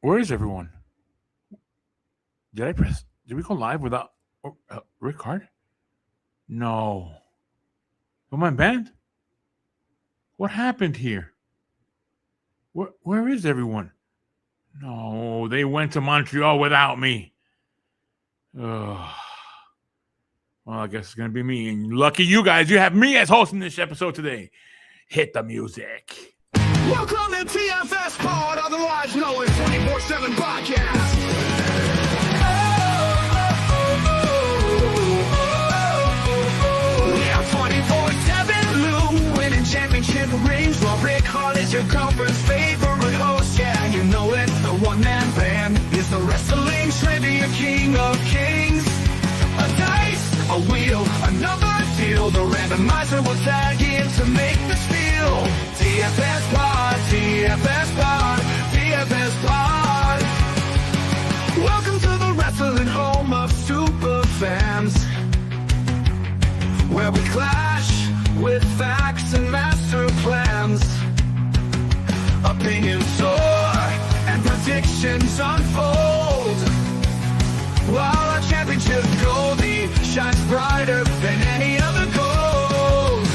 Where is everyone? Did we go live without Rick Hard? No. Am I banned? What happened here? Where is everyone? No, they went to Montreal without me. Ugh. Well, I guess it's going to be me. And lucky you guys, you have me as hosting this episode today. Hit the music. Welcome to TFSPOD, otherwise known as 24/7 Podcast. Yeah, 24/7 Lou, winning championship rings while Rick Hall is your conference favorite host. Yeah, you know it, the one-man band is the wrestling trivia king of kings. A dice, a wheel, another deal. The randomizer will tag in to make the spiel. TFSPOD, TFSPOD, TFSPOD. Welcome to the wrestling home of super fans, where we clash with facts and master plans. Opinions soar and predictions unfold, while our championship goldie shines brighter than any other gold.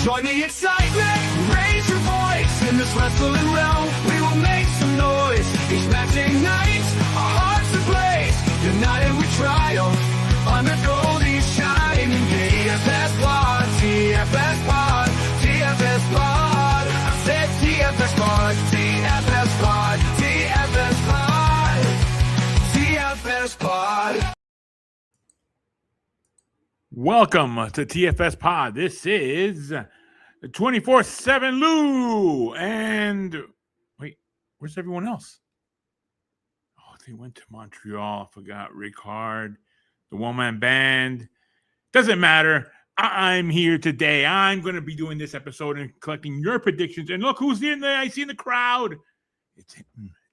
Join the excitement, raise your voice. In this wrestling realm, we will make some noise. Each matching night, our hearts ablaze. United we triumph, under Goldie's shining. TFSPOD, TFSPOD, TFSPOD. I said TFSPOD, TFSPOD, TFSPOD, TFSPOD. Welcome to TFS Pod. This is 24/7 Lou. And wait, where's everyone else? Oh, they went to Montreal. Forgot Rick Hard, the one-man band. Doesn't matter. I'm here today. I'm going to be doing this episode and collecting your predictions. And look who's in there. I see in the crowd. It's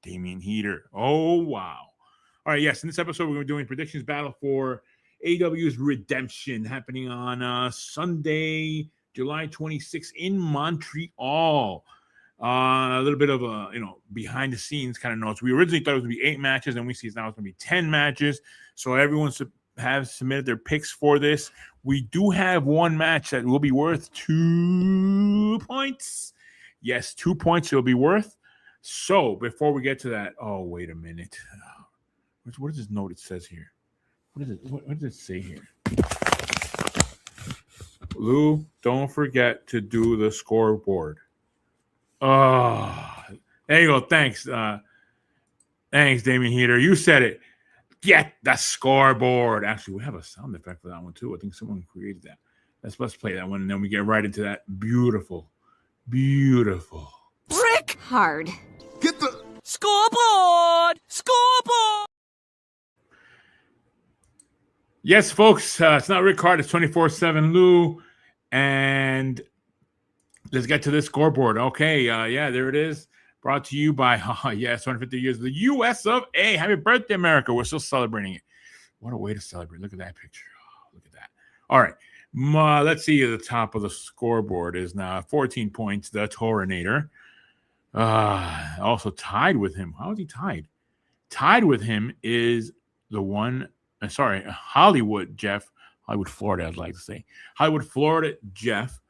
Damian Heater. Oh, wow. All right, yes, in this episode, we're going to be doing predictions battle for AEW's Redemption, happening on Sunday, July 26th in Montreal. A little bit of a, behind the scenes kind of notes. We originally thought it was going to be 8 matches, and we see now it's going to be 10 matches. So everyone has submitted their picks for this. We do have one match that will be worth 2 points. Yes, 2 points it'll be worth. So before we get to that, oh, wait a minute. What is this note it says here? What does it say here? Lou, don't forget to do the scoreboard. Oh, there you go. Thanks. Thanks, Damian Heater. You said it. Get the scoreboard. Actually, we have a sound effect for that one, too. I think someone created that. Let's play that one, and then we get right into that beautiful, beautiful. Rick Hard. Get the Scoreboard! Scoreboard! Yes, folks, it's not Rick Hard, it's 24/7 Lou, and let's get to this scoreboard. Okay, yeah, there it is. Brought to you by, 250 years of the U.S. of A. Happy birthday, America. We're still celebrating it. What a way to celebrate. Look at that picture. Oh, look at that. All right, let's see. The top of the scoreboard is now 14 points, the Torinator. Also tied with him. How is he tied? Tied with him is the one... Hollywood Jeff. Hollywood, Florida, I'd like to say. Hollywood, Florida, Jeff.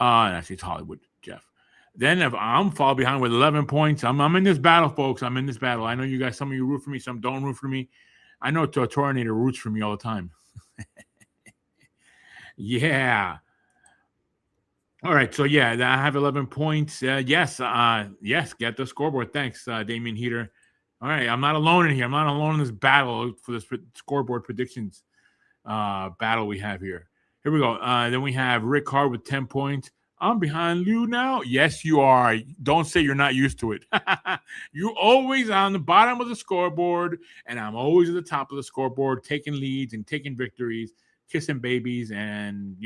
Actually, it's Hollywood, Jeff. Then if I'm fall behind with 11 points, I'm in this battle, folks. I'm in this battle. I know you guys, some of you root for me, some don't root for me. I know Torinator roots for me all the time. Yeah. All right, so yeah, I have 11 points. Yes, get the scoreboard. Thanks, Damian Heater. All right, I'm not alone in here. I'm not alone in this battle for this scoreboard predictions battle we have here. Here we go. Then we have Rick Hard with 10 points. I'm behind you now. Yes, you are. Don't say you're not used to it. You're always on the bottom of the scoreboard, and I'm always at the top of the scoreboard, taking leads and taking victories, kissing babies, and,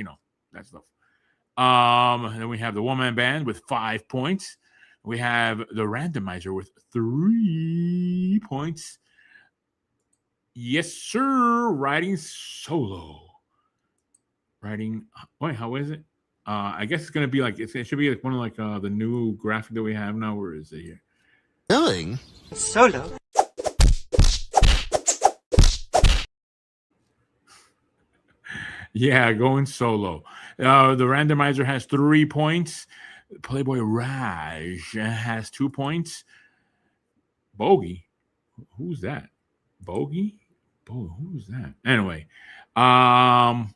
that stuff. Then we have the one-man band with 5 points. We have the randomizer with 3 points. Yes, sir. Riding solo. Wait, how is it? I guess it's going to be like, it should be like one of like the new graphic that we have now. Where is it here? Billing? Solo. Yeah, going solo. The randomizer has 3 points. Playboy Raj has 2 points. Bogey? Who's that? Bogey? Who's that? Anyway, and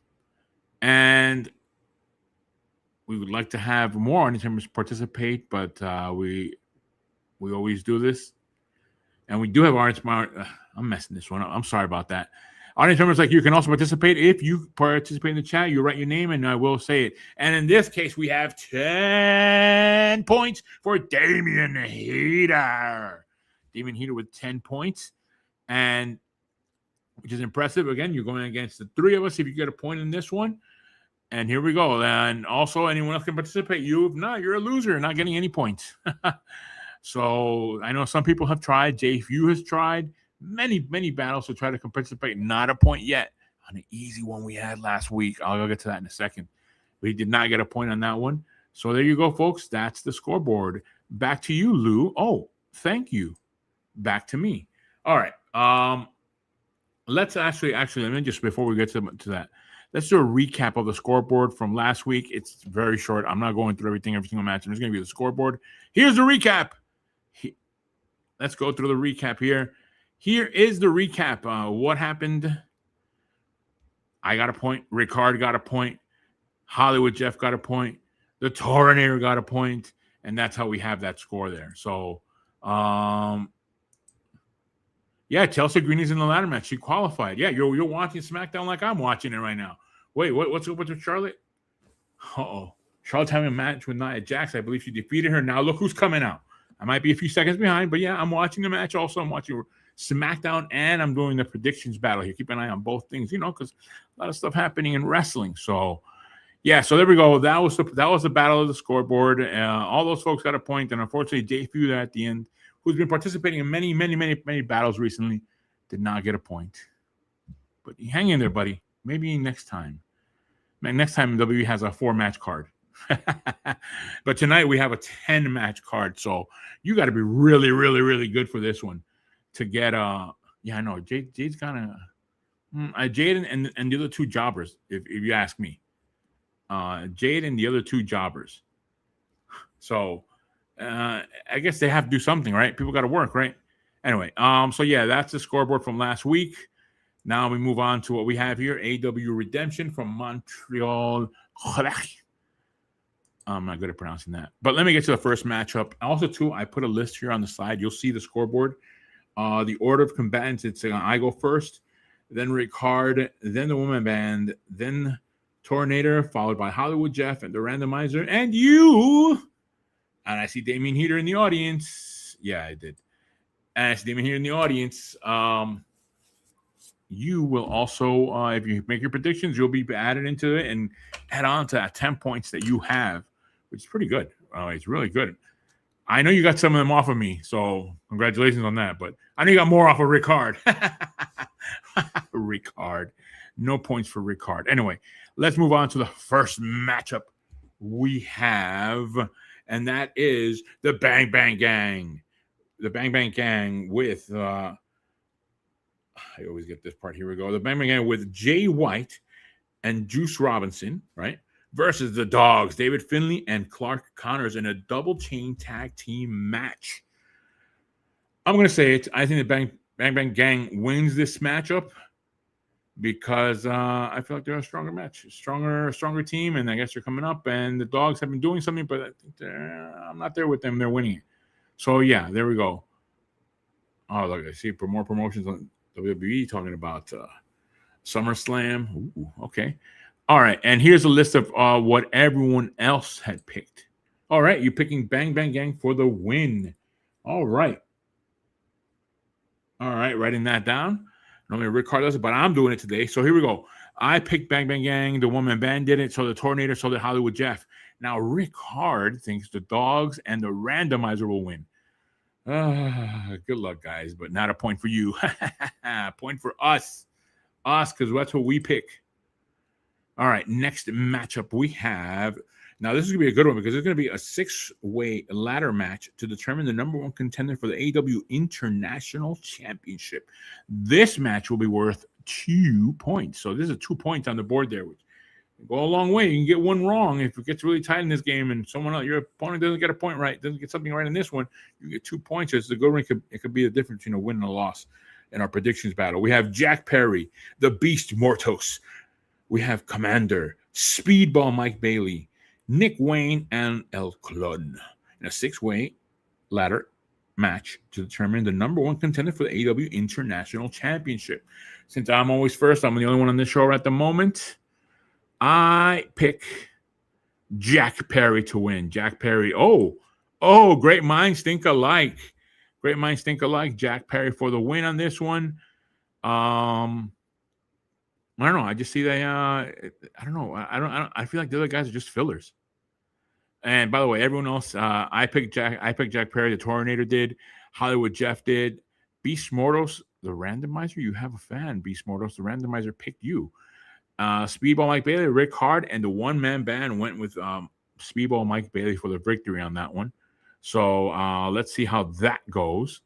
we would like to have more audience members participate, but we always do this, and we do have audience. I'm messing this one up. I'm sorry about that. Audience members like you can also participate. If you participate in the chat, you write your name and I will say it. And in this case, we have 10 points for Damian Heater. Damian Heater with 10 points, and which is impressive. Again, you're going against the 3 of us if you get a point in this one. And here we go. And also, anyone else can participate. If not, you're a loser. You're not getting any points. So I know some people have tried. JFU has tried many battles to try to participate. Not a point yet on the easy one we had last week. I'll get to that in a second. We did not get a point on that one. So there you go, folks. That's the scoreboard. Back to you, Lou. Oh, thank you. Back to me. All right. Let's actually, let me just, before we get to that, let's do a recap of the scoreboard from last week. It's very short. I'm not going through every single match. I'm just going to be the scoreboard. Here's the recap. Let's go through the recap here. Here is the recap. What happened? I got a point. Ricard got a point. Hollywood Jeff got a point. The Tornator got a point. And that's how we have that score there. So, yeah, Chelsea Green is in the ladder match. She qualified. Yeah, you're watching SmackDown like I'm watching it right now. Wait, what's up with Charlotte? Uh-oh. Charlotte's having a match with Nia Jax. I believe she defeated her. Now look who's coming out. I might be a few seconds behind, but yeah, I'm watching the match also. I'm watching SmackDown, and I'm doing the predictions battle here. Keep an eye on both things, because a lot of stuff happening in wrestling. So, yeah, so there we go. That was the battle of the scoreboard. All those folks got a point, and unfortunately, JFU there at the end, who's been participating in many battles recently, did not get a point. But hang in there, buddy. Maybe next time. Next time WWE has a 4-match card. But tonight we have a 10-match card, so you got to be really good for this one to get I know Jade's kind of Jade and the other 2 jobbers, if you ask me. Jade and the other 2 jobbers. So I guess they have to do something, right? People got to work, right? Anyway, so yeah, that's the scoreboard from last week. Now we move on to what we have here. AEW Redemption from Montreal. I'm not good at pronouncing that. But let me get to the first matchup. Also, too, I put a list here on the side. You'll see the scoreboard. The order of combatants, it's I go first, then Ricard, then the woman band, then Tornator, followed by Hollywood Jeff and the randomizer, and you. And I see Damian Heater in the audience. Yeah, I did. And I see Damian Heater in the audience. You will also, if you make your predictions, you'll be added into it and add on to that 10 points that you have, which is pretty good. It's really good. I know you got some of them off of me, so congratulations on that. But I know you got more off of Ricard. Ricard. No points for Ricard. Anyway, let's move on to the first matchup we have, and that is the Bang Bang Gang. The Bang Bang Gang with... I always get this part. Here we go. The Bang Bang Gang with Jay White and Juice Robinson, right? Versus the Dogs, David Finlay and Clark Connors in a double chain tag team match. I'm going to say it. I think the Bang Bang Gang wins this matchup because I feel like they're a stronger match, stronger team, and I guess they're coming up. And the Dogs have been doing something, but I think I'm not there with them. They're winning it. So, yeah, there we go. Oh, look, I see more promotions on WWE talking about SummerSlam. Ooh, okay. All right. And here's a list of what everyone else had picked. All right. You're picking Bang Bang Gang for the win. All right. All right. Writing that down. Normally Ricard does it, but I'm doing it today. So here we go. I picked Bang Bang Gang. The woman band did it. So the Tornator, so did Hollywood Jeff. Now Ricard thinks the Dogs and the randomizer will win. Good luck, guys, but not a point for you. Point for us. Us, because that's what we pick. All right, next matchup we have Now, this is going to be a good one because it's going to be a 6-way ladder match to determine the number 1 contender for the AEW International Championship. This match will be worth 2 points. So this is 2 points on the board there, which go a long way. You can get one wrong if it gets really tight in this game and someone else, your opponent doesn't get a point right, doesn't get something right in this one, you get 2 points. It's a good one. It could be the difference between a win and a loss in our predictions battle. We have Jack Perry, the Beast Mortos. We have Commander, Speedball Mike Bailey, Nick Wayne, and El Clun in a 6-way ladder match to determine the number 1 contender for the AEW International Championship. Since I'm always first, I'm the only one on this show at the moment. I pick Jack Perry to win. Jack Perry. Oh, great minds think alike. Great minds think alike. Jack Perry for the win on this one. I don't know. I just see that. I don't know. I feel like the other guys are just fillers. And by the way, everyone else, I picked Jack Perry. The Tornator did. Hollywood Jeff did. Beast Mortos, the randomizer. You have a fan. Beast Mortos, the randomizer picked you. Speedball Mike Bailey, Rick Hard, and the one-man band went with Speedball Mike Bailey for the victory on that one. So let's see how that goes.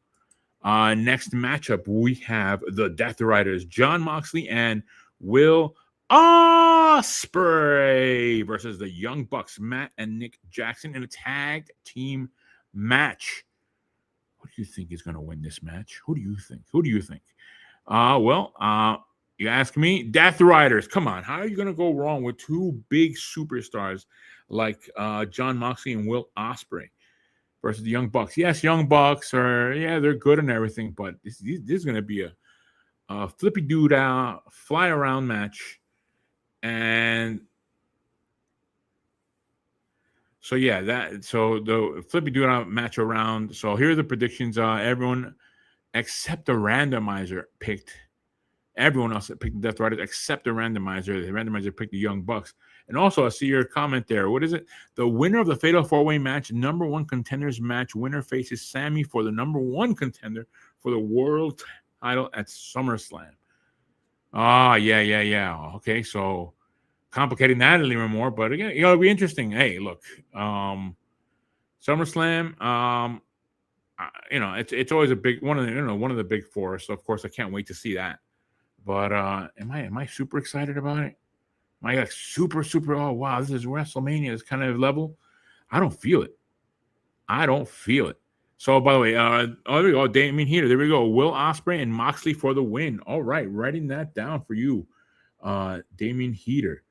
Next matchup, we have the Death Riders, John Moxley and Will Ospreay versus the Young Bucks, Matt and Nick Jackson, in a tag team match. Who do you think is going to win this match? Who do you think? You ask me, Death Riders. Come on, how are you going to go wrong with 2 big superstars like John Moxley and Will Ospreay versus the Young Bucks? Yes, Young Bucks are, they're good and everything, but this is going to be a flippy dude out, fly around match. And so the flippy dude out match around. So here are the predictions. Everyone except the randomizer picked. Everyone else picked the Death Riders except the randomizer. The randomizer picked the Young Bucks. And also, I see your comment there. What is it? The winner of the Fatal 4-Way match, number 1 contenders match, winner faces Sammy for the number 1 contender for the world title at SummerSlam. Yeah. Okay, so complicating that a little more, but again, it'll be interesting. Hey, look, SummerSlam, it's always a big one of the big 4. So of course, I can't wait to see that. But am I super excited about it? Am I like super? Oh wow, this is WrestleMania. This kind of level. I don't feel it. So by the way, there we go. Damien Heater. There we go. Will Ospreay and Moxley for the win. All right, writing that down for you, Damien Heater.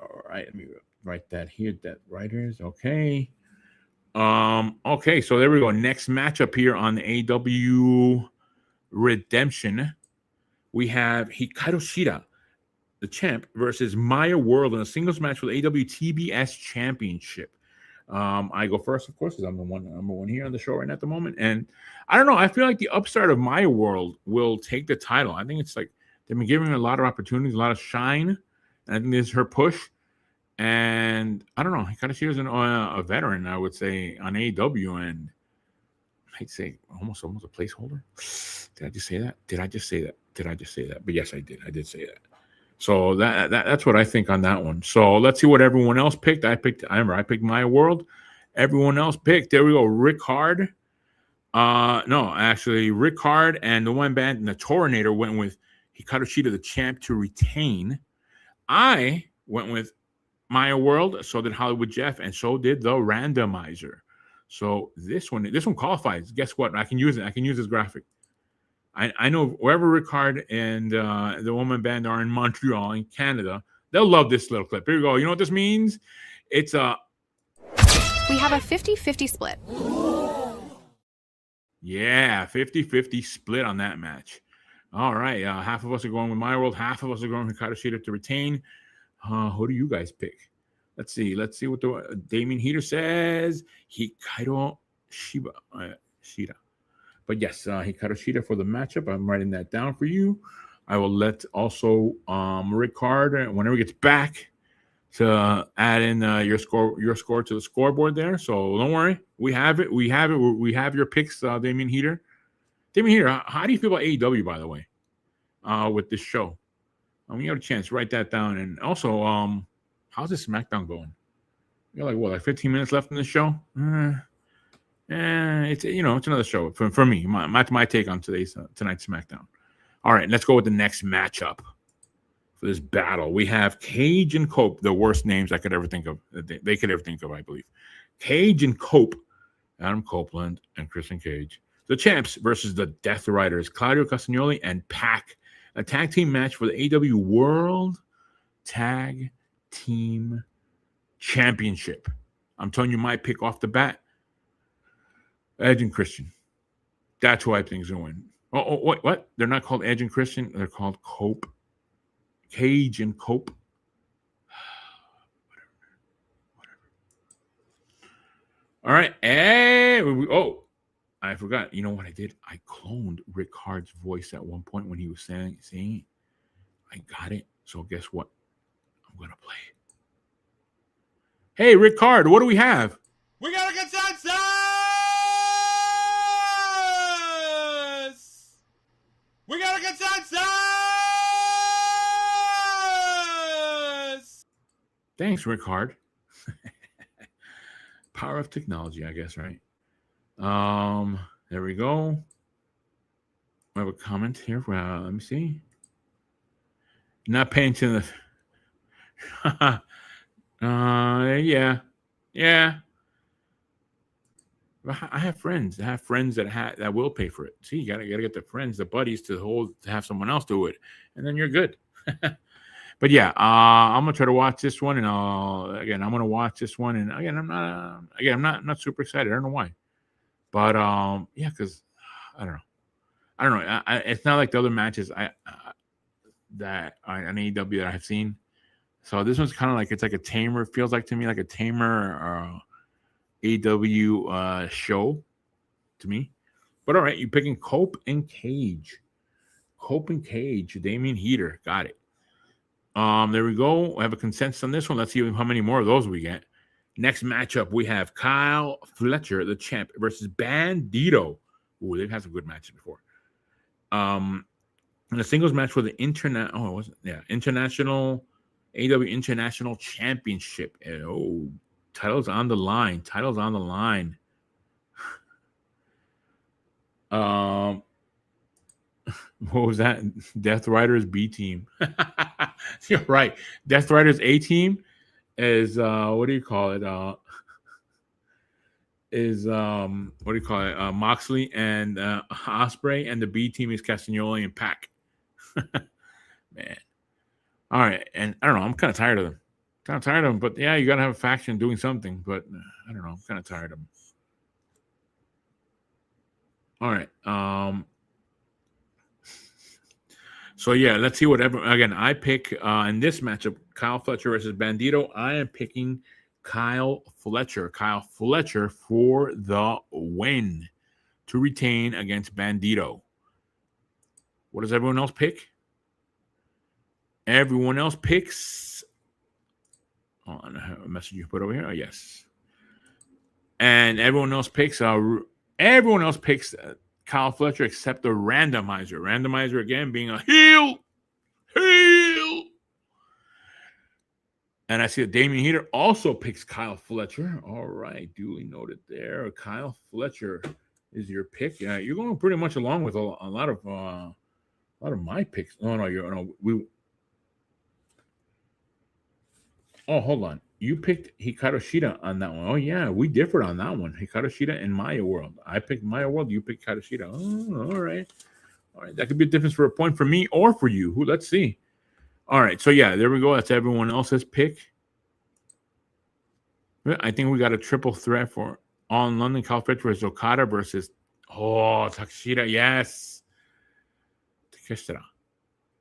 All right, let me write that here. That writers. Okay. Okay. So there we go. Next matchup here on the AEW Redemption. We have Hikaru Shida, the champ, versus Maya World in a singles match for the AEW TBS Championship. I go first, of course, because I'm the number one here on the show right now at the moment. And I don't know. I feel like the upstart of Maya World will take the title. I think it's like they've been giving her a lot of opportunities, a lot of shine. And I think this is her push. And I don't know. Hikaru Shida is a veteran, I would say, on AEW. And I'd say almost a placeholder. Did I just say that? But yes, I did. I did say that. So that's what I think on that one. So let's see what everyone else picked. I picked Maya World. Everyone else picked. There we go. Rick Hard. Rick Hard and the one band and the Tornator went with Hikaru Shida, the champ, to retain. I went with Maya World. So did Hollywood Jeff, and so did the randomizer. So this one qualifies. Guess what? I can use it. I can use this graphic. I know wherever Ricard and the woman band are in Montreal, in Canada, they'll love this little clip. Here we go. You know what this means? It's a... We have a 50-50 split. Yeah, 50-50 split on that match. All right. Half of us are going with My World. Half of us are going with Hikaru Shida to retain. Who do you guys pick? Let's see what the Damien Heater says. Hikaru Shida. But yes, Hikaru Shida for the matchup. I'm writing that down for you. I will let also Rick Hard, whenever he gets back, to add in your score to the scoreboard there. So don't worry, we have it. We have your picks, Damien Heater. Damien Heater, how do you feel about AEW, by the way, with this show? When you have a chance, write that down. And also, how's the SmackDown going? You're like, what, like 15 minutes left in the show? It's it's another show for me. My take on tonight's SmackDown. All right, let's go with the next matchup for this battle. We have Cage and Cope, the worst names I could ever think of. They could ever think of, I believe. Cage and Cope, Adam Copeland and Christian Cage, the champs versus the Death Riders, Claudio Castagnoli and Pac. A tag team match for the AEW World Tag Team Championship. I'm telling you my pick off the bat. Edge and Christian. That's who I think is going to win. Oh, wait, what? They're not called Edge and Christian. They're called Cope. Cage and Cope. Whatever. All right. Hey. I forgot. You know what I did? I cloned Rick Hard's voice at one point when he was saying it. I got it. So guess what? I'm going to play it. Hey, Rick Hard, what do we have? We got a consensus! We got a consensus! Thanks, Rick Hard. Power of technology, I guess, right? There we go. I have a comment here. Let me see. Not paying attention to the... yeah. I have friends. that will pay for it. See, you gotta get the friends, the buddies to have someone else do it, and then you're good. But yeah, I'm gonna try to watch this one, and I'm gonna watch this one, and I'm not super excited. I don't know why, but yeah, because I don't know. It's not like the other matches that on AEW that I've seen. So this one's kind of like, it's like a tamer. It feels like to me like a tamer AEW show to me. But all right, you're picking Cope and Cage. Cope and Cage. Damian Heater. Got it. There we go. I have a consensus on this one. Let's see how many more of those we get. Next matchup, we have Kyle Fletcher, the champ, versus Bandito. Ooh, they've had some good matches before. And a singles match for the international AEW International Championship. Oh, titles on the line. What was that? Death Riders B team. You're right. Death Riders A team is what do you call it? Moxley and Ospreay, and the B team is Castagnoli and Pac. Man. All right, and I don't know. I'm kind of tired of them. But yeah, you got to have a faction doing something. But I don't know. I'm kind of tired of them. All right. So yeah, let's see whatever. Again, I pick in this matchup, Kyle Fletcher versus Bandito. I am picking Kyle Fletcher. Kyle Fletcher for the win to retain against Bandito. What does everyone else pick? Everyone else picks. Oh, a message you put over here. Oh, yes. And everyone else picks. Kyle Fletcher except the randomizer. Randomizer again being a heel. And I see that Damian Heater also picks Kyle Fletcher. All right, duly noted there. Kyle Fletcher is your pick. You're going pretty much along with a lot of my picks. Oh, hold on. You picked Hikaru Shida on that one. Oh, yeah. We differed on that one. Hikaru Shida and Maya World. I picked Maya World. You picked Hikaru Shida. Oh, all right. All right. That could be a difference for a point for me or for you. Let's see. All right. So, yeah, there we go. That's everyone else's pick. I think we got a triple threat for All in London. Kyle Fletcher versus Okada versus Takeshita. Yes. Takeshita.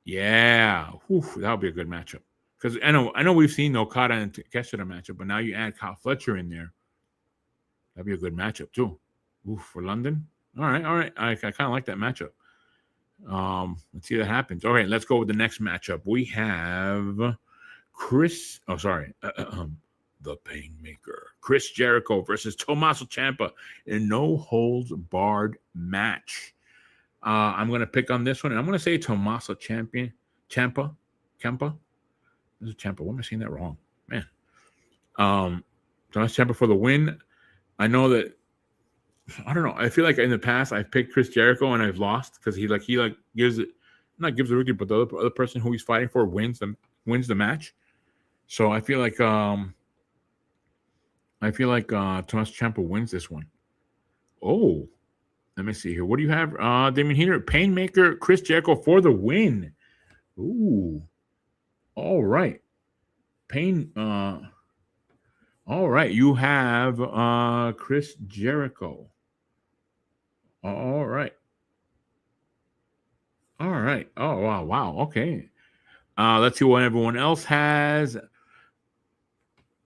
Yeah. That would be a good matchup. Because I know we've seen Okada and Takeshita matchup, but now you add Kyle Fletcher in there. That'd be a good matchup too. For London. All right. I kind of like that matchup. Let's see if that happens. All right, let's go with the next matchup. We have the Painmaker, Chris Jericho versus Tommaso Ciampa in no holds barred match. I'm going to pick on this one, and I'm going to say Tommaso Ciampa. This is Ciampa. What am I saying that wrong? Man. Tommaso Ciampa for the win. I know that. I don't know. I feel like in the past I've picked Chris Jericho and I've lost because he gives it, not gives the victory, but the other person who he's fighting for wins the match. So I feel like Tommaso Ciampa wins this one. Oh, let me see here. What do you have? Damien Heater, Painmaker, Chris Jericho for the win. Ooh. All right. All right. You have Chris Jericho. All right. All right. Oh, wow. Wow. Okay. Let's see what everyone else has.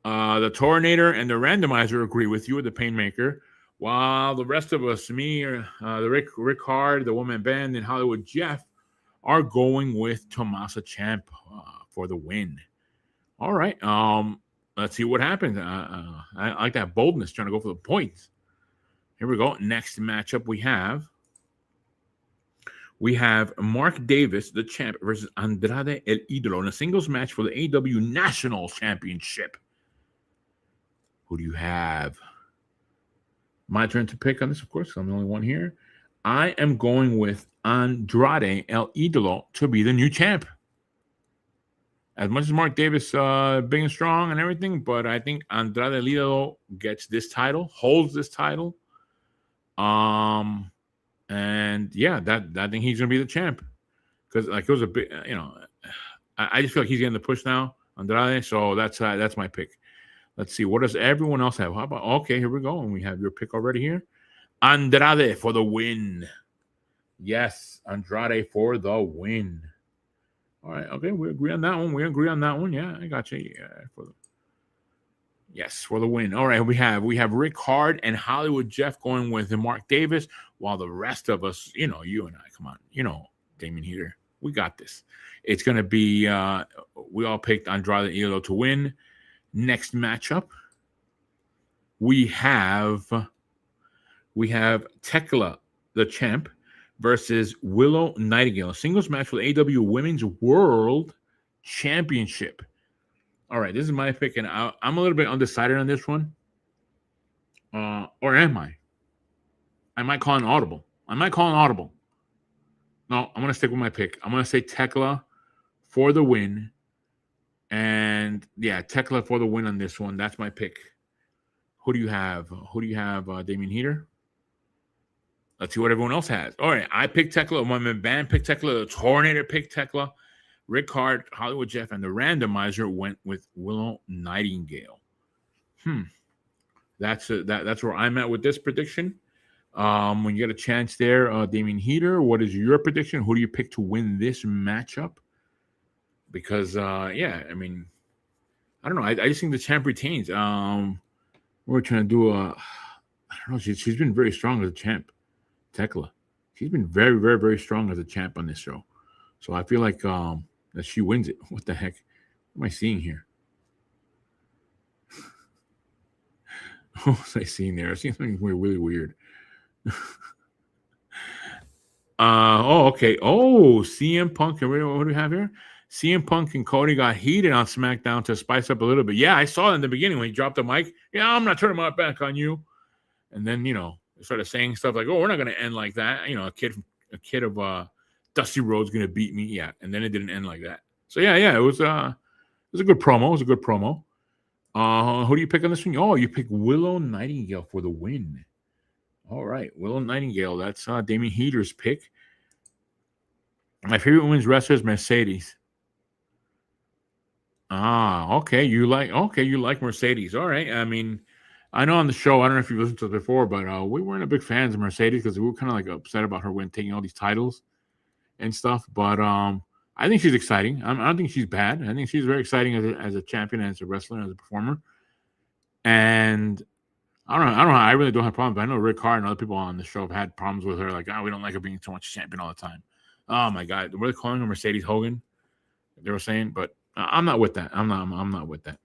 The Tornator and the Randomizer agree with you, the Painmaker. While the rest of us, me, the Rick Hard, the Woman Band, and Hollywood Jeff are going with Tommaso Ciampa for the win. All right. Let's see what happens. I like that boldness, trying to go for the points. Here we go. Next matchup we have Mark Davis, the champ, versus Andrade El Idolo in a singles match for the AEW National Championship. Who do you have? My turn to pick on this, of course. I'm the only one here. I am going with Andrade El Idolo to be the new champ. As much as Mark Davis big and strong and everything, but I think Andrade El Idolo gets this title, holds this title. And yeah, I think he's gonna be the champ because it was a bit, I just feel like he's getting the push now, Andrade. So that's my pick. Let's see, what does everyone else have? How about, okay, here we go, and we have your pick already here. Andrade for the win. Yes, Andrade for the win. All right, okay, we agree on that one. Yeah, I got you. Yeah, for the win. All right, we have Rick Hard and Hollywood Jeff going with Mark Davis, while the rest of us, you and I, come on, Damien Heater, we got this. It's gonna be we all picked Andrade Idolo to win. Next matchup, we have Thekla, the champ, versus Willow Nightingale, a singles match for the AEW Women's World Championship. All right, this is my pick, and I'm a little bit undecided on this one. Or am I? I might call an audible. No, I'm going to stick with my pick. I'm going to say Thekla for the win. And, yeah, Thekla for the win on this one. That's my pick. Who do you have? Damien Heater? Let's see what everyone else has. All right, I picked Thekla. My band picked Thekla. The Tornator picked Thekla. Rick Hart, Hollywood Jeff, and the randomizer went with Willow Nightingale. That's where I'm at with this prediction. When you get a chance there, Damien Heater, what is your prediction? Who do you pick to win this matchup? Because, I mean, I don't know. I just think the champ retains. We're trying to do I don't know. She's been very strong as a champ, Thekla. She's been very, very, very strong as a champ on this show. So I feel like that she wins it. What the heck? What am I seeing here? What was I seeing there? I see something really weird. Okay. Oh, CM Punk. What do we have here? CM Punk and Cody got heated on SmackDown to spice up a little bit. Yeah, I saw it in the beginning when he dropped the mic. Yeah, I'm not turning my back on you. And then, they started saying stuff like, "Oh, we're not going to end like that." A kid of Dusty Rhodes going to beat me. Yeah, and then it didn't end like that. So yeah, it was a good promo. Who do you pick on this one? Oh, you pick Willow Nightingale for the win. All right, Willow Nightingale. That's Damien Heater's pick. My favorite women's wrestler is Mercedes. Okay. You like Mercedes. All right. I mean, I know on the show, I don't know if you've listened to it before, but we weren't a big fans of Mercedes because we were kind of like upset about her taking all these titles and stuff. But I think she's exciting. I don't think she's bad. I think she's very exciting as a champion, as a wrestler, and as a performer. And I don't know. I really don't have problems. I know Rick Hart and other people on the show have had problems with her. Like, we don't like her being so much champion all the time. Oh my God, were they calling her Mercedes Hogan? They were saying, but I'm not with that. I'm not with that.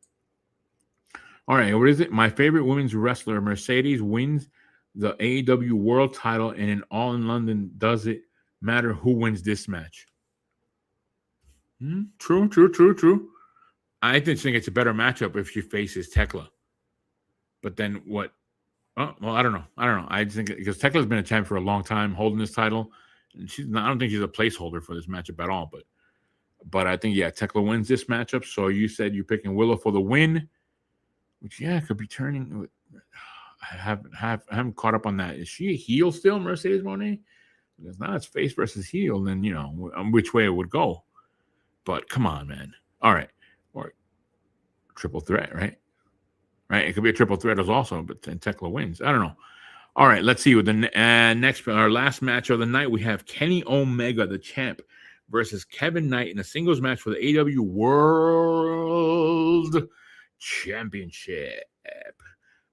All right, what is it? My favorite women's wrestler, Mercedes, wins the AEW World Title, and in All in London, does it matter who wins this match? True. I just think it's a better matchup if she faces Thekla. But then what? Oh, well, I don't know. I just think because Thekla's been a champ for a long time, holding this title, and she's not. I don't think she's a placeholder for this matchup at all. But I think Thekla wins this matchup. So you said you're picking Willow for the win, which could be turning. I haven't caught up on that. Is she a heel still, Mercedes Mone? Because now it's face versus heel, then which way it would go. But come on, man. All right, or triple threat, right? Right, it could be a triple threat as also, but then Thekla wins. I don't know. All right, let's see. With the our last match of the night, we have Kenny Omega, the champ, versus Kevin Knight in a singles match for the AEW World Championship.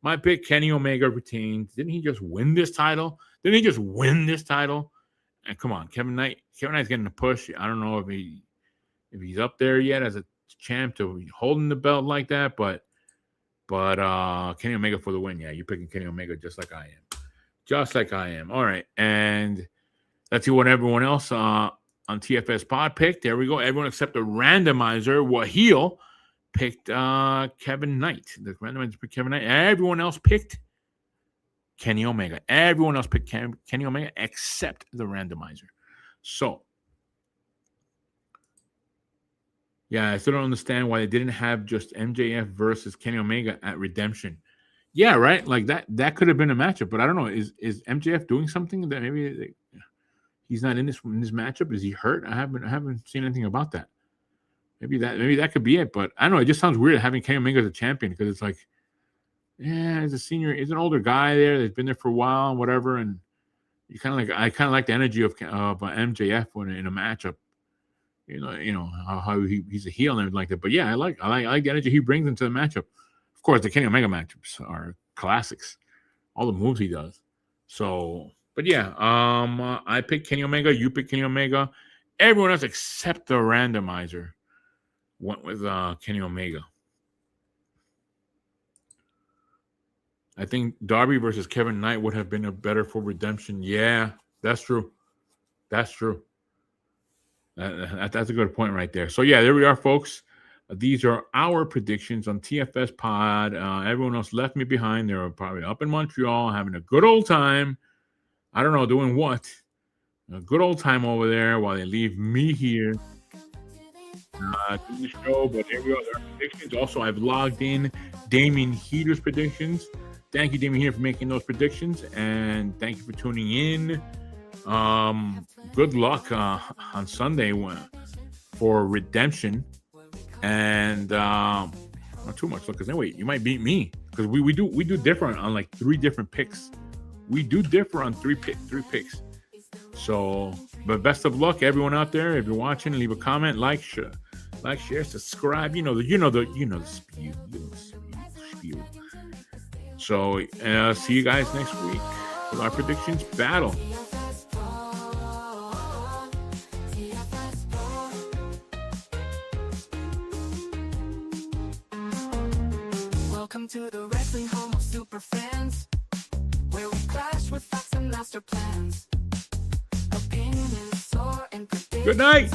My pick, Kenny Omega, retains. Didn't he just win this title? And come on, Kevin Knight's getting a push. I don't know if he's up there yet as a champ to be holding the belt like that, but Kenny Omega for the win. Yeah, you're picking Kenny Omega just like I am. All right, and let's see what everyone else on TFS Pod picked. There we go. Everyone except the randomizer, Waheel, picked Kevin Knight. The randomizer picked Kevin Knight. Everyone else picked Kenny Omega. Everyone else picked Kenny Omega except the randomizer. So, I still don't understand why they didn't have just MJF versus Kenny Omega at Redemption. Yeah, right? Like that could have been a matchup, but I don't know. Is MJF doing something that maybe he's not in this matchup? Is he hurt? I haven't seen anything about that. Maybe that could be it, but I don't know. It just sounds weird having Kenny Omega as a champion because it's like, he's a senior, he's an older guy there that's been there for a while and whatever, and I kind of like the energy of MJF when in a matchup. How he's a heel and everything like that. But I like the energy he brings into the matchup. Of course, the Kenny Omega matchups are classics. All the moves he does. So, but I picked Kenny Omega. You picked Kenny Omega. Everyone else except the randomizer went with Kenny Omega. I think Darby versus Kevin Knight would have been a better for Redemption. Yeah, that's true. That's a good point right there. So, there we are, folks. These are our predictions on TFS Pod. Everyone else left me behind. They're probably up in Montreal having a good old time. I don't know, doing what? A good old time over there while they leave me here to the show. But there we are, there are predictions. Also, I've logged in Damien Heater's predictions. Thank you, Damien Heater, for making those predictions. And thank you for tuning in. Good luck on Sunday for Redemption, and not too much luck because you might beat me because we do different on like 3 different picks. We do differ on three picks. So, but best of luck, everyone out there. If you're watching, leave a comment, like, share, subscribe. You know the spiel. So, see you guys next week with our predictions battle. Welcome to the wrestling home of super fans, where we clash with facts and master plans. Opinions soar and predictions. Good night.